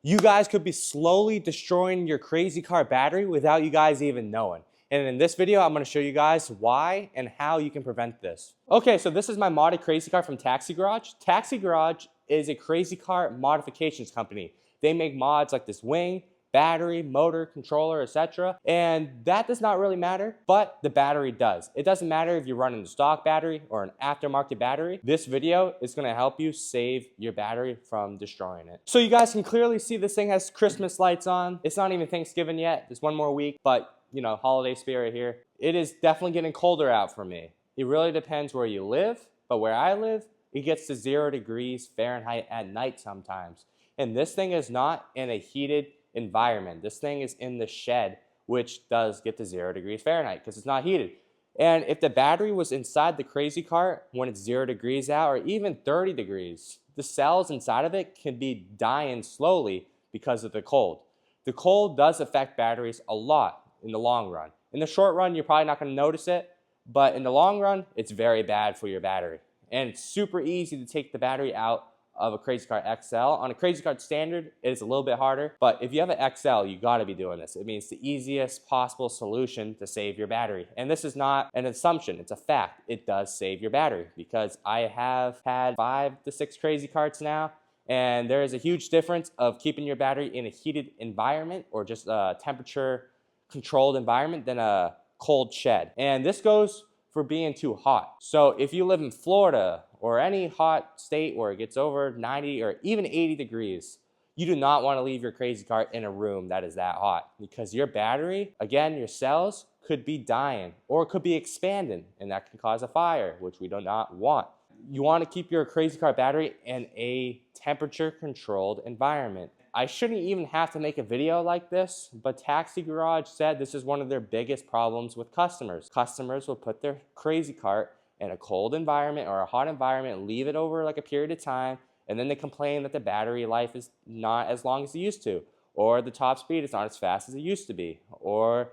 You guys could be slowly destroying your crazy car battery without you guys even knowing. And in this video, I'm gonna show you guys why and how you can prevent this. Okay, so this is my modded crazy car from Taxi Garage. Taxi Garage is a crazy car modifications company. They make mods like this wing, battery, motor, controller, etc. And that does not really matter, but the battery does. It doesn't matter if you're running a stock battery or an aftermarket battery. This video is gonna help you save your battery from destroying it. So you guys can clearly see this thing has Christmas lights on. It's not even Thanksgiving yet. There's one more week, but you know, holiday spirit here. It is definitely getting colder out for me. It really depends where you live, but where I live, it gets to 0 degrees Fahrenheit at night sometimes. And this thing is not in a heated environment. This thing is in the shed, which does get to 0 degrees Fahrenheit because it's not heated. And if the battery was inside the crazy cart when it's 0 degrees out or even 30 degrees, the cells inside of it can be dying slowly because of the cold. The cold does affect batteries a lot in the long run. In the short run, you're probably not going to notice it, but in the long run, it's very bad for your battery. And it's super easy to take the battery out of a Crazy Cart XL. On a Crazy Cart Standard, it is a little bit harder, but if you have an XL, you got to be doing this. It means the easiest possible solution to save your battery. And this is not an assumption, it's a fact. It does save your battery because I have had 5 to 6 Crazy Carts now, and there is a huge difference of keeping your battery in a heated environment or just a temperature controlled environment than a cold shed. And this goes for being too hot. So if you live in Florida or any hot state where it gets over 90 or even 80 degrees, you do not want to leave your crazy cart in a room that is that hot because your battery, again, your cells could be dying or could be expanding, and that can cause a fire, which we do not want. You want to keep your crazy cart battery in a temperature controlled environment. I shouldn't even have to make a video like this, but Taxi Garage said this is one of their biggest problems with customers. Customers will put their crazy cart in a cold environment or a hot environment, leave it over like a period of time, and then they complain that the battery life is not as long as it used to, or the top speed is not as fast as it used to be, or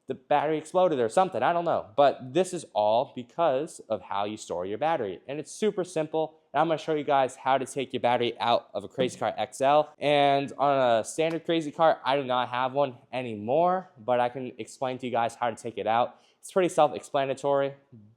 the battery exploded or something, I don't know. But this is all because of how you store your battery. And it's super simple. And I'm gonna show you guys how to take your battery out of a Crazy Cart XL. And on a standard Crazy Cart, I do not have one anymore, but I can explain to you guys how to take it out. It's pretty self-explanatory,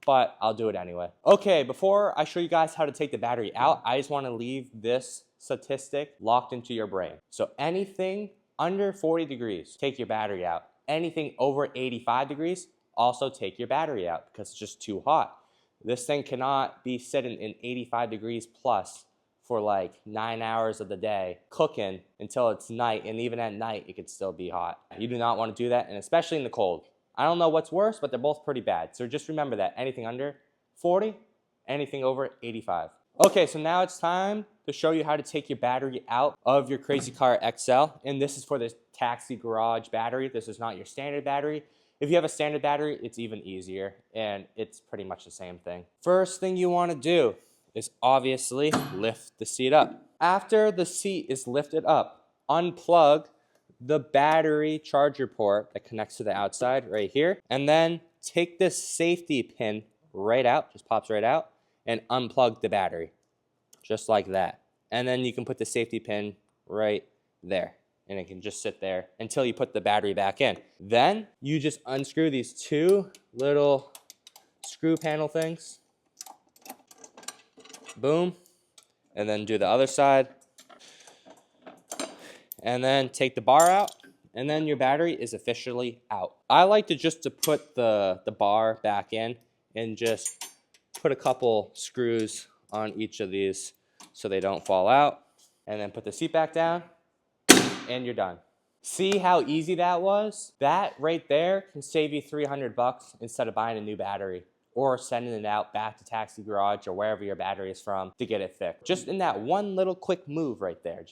but I'll do it anyway. Okay, before I show you guys how to take the battery out, I just wanna leave this statistic locked into your brain. So anything under 40 degrees, take your battery out. Anything over 85 degrees, also take your battery out because it's just too hot. This thing cannot be sitting in 85 degrees plus for like 9 hours of the day, cooking until it's night, and even at night, it could still be hot. You do not want to do that, and especially in the cold. I don't know what's worse, but they're both pretty bad. So just remember that, anything under 40, anything over 85. Okay, so now it's time to show you how to take your battery out of your Crazy Cart XL, and this is for the Taxi Garage battery. This is not your standard battery. If you have a standard battery, it's even easier, and it's pretty much the same thing. First thing you want to do is obviously lift the seat up. After the seat is lifted up, unplug the battery charger port that connects to the outside right here, and then take this safety pin right out, just pops right out, and unplug the battery, just like that. And then you can put the safety pin right there, and it can just sit there until you put the battery back in. Then you just unscrew these 2 little screw panel things. Boom. And then do the other side. And then take the bar out, and then your battery is officially out. I like to just to put the bar back in and just put a couple screws on each of these so they don't fall out, and then put the seat back down, and you're done. See how easy that was? That right there can save you $300 instead of buying a new battery or sending it out back to Taxi Garage or wherever your battery is from to get it fixed. Just in that one little quick move right there,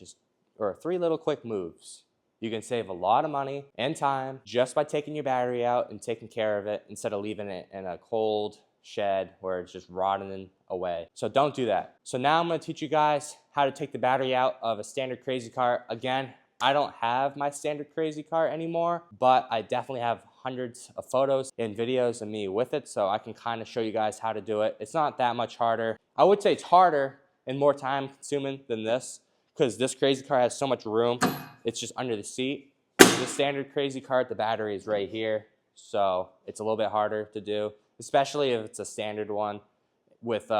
or 3 little quick moves, you can save a lot of money and time just by taking your battery out and taking care of it instead of leaving it in a cold shed where it's just rotting away. So don't do that. So now I'm going to teach you guys how to take the battery out of a standard Crazy Cart. Again, I don't have my standard Crazy Cart anymore, but I definitely have hundreds of photos and videos of me with it, so I can kind of show you guys how to do it. It's not that much harder. I would say it's harder and more time consuming than this, because this Crazy Cart has so much room it's just under the seat. The standard Crazy Cart, the battery is right here, so it's a little bit harder to do, especially if it's a standard one with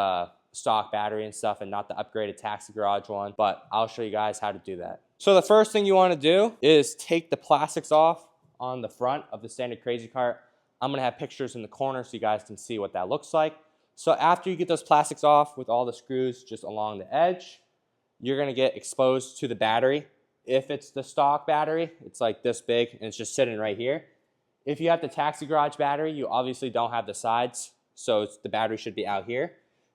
stock battery and stuff and not the upgraded Taxi Garage one, but I'll show you guys how to do that. So the first thing you want to do is take the plastics off on the front of the standard Crazy Cart. I'm going to have pictures in the corner so you guys can see what that looks like. So after you get those plastics off with all the screws just along the edge, you're going to get exposed to the battery. If it's the stock battery, it's like this big and it's just sitting right here. If you have the Taxi Garage battery, you obviously don't have the sides, so the battery should be out here.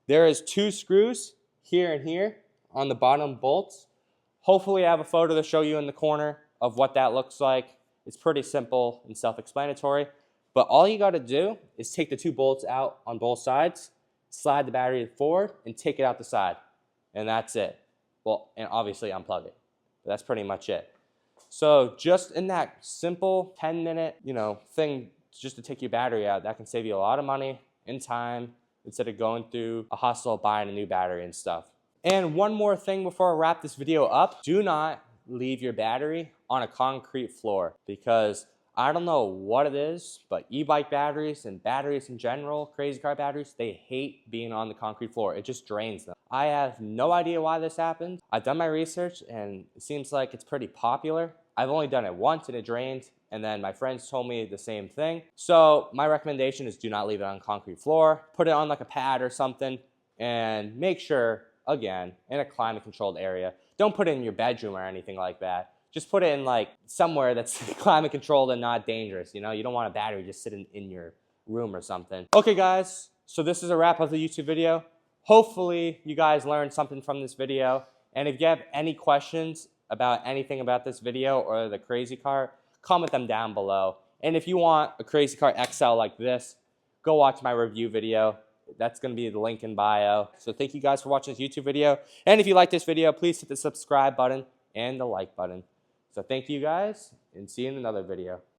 There is 2 screws here and here on the bottom bolts. Hopefully I have a photo to show you in the corner of what that looks like. It's pretty simple and self-explanatory, but all you got to do is take the 2 bolts out on both sides, slide the battery forward, and take it out the side, and that's it. Well, and obviously unplug it, but that's pretty much it. So just in that simple 10-minute, thing just to take your battery out, that can save you a lot of money and time instead of going through a hustle buying a new battery and stuff. And one more thing before I wrap this video up, do not leave your battery on a concrete floor, because I don't know what it is, but e-bike batteries and batteries in general, Crazy Cart batteries, they hate being on the concrete floor. It just drains them. I have no idea why this happens. I've done my research and it seems like it's pretty popular. I've only done it once and it drained, and then my friends told me the same thing. So my recommendation is do not leave it on concrete floor. Put it on like a pad or something, and make sure, again, in a climate controlled area. Don't put it in your bedroom or anything like that. Just put it in like somewhere that's climate controlled and not dangerous. You don't want a battery just sitting in your room or something. Okay guys, so this is a wrap of the YouTube video. Hopefully you guys learned something from this video. And if you have any questions about anything about this video or the Crazy Cart, comment them down below. And if you want a Crazy Cart XL like this, go watch my review video. That's going to be the link in bio. So thank you guys for watching this YouTube video. And if you like this video, please hit the subscribe button and the like button. So thank you guys, and see you in another video.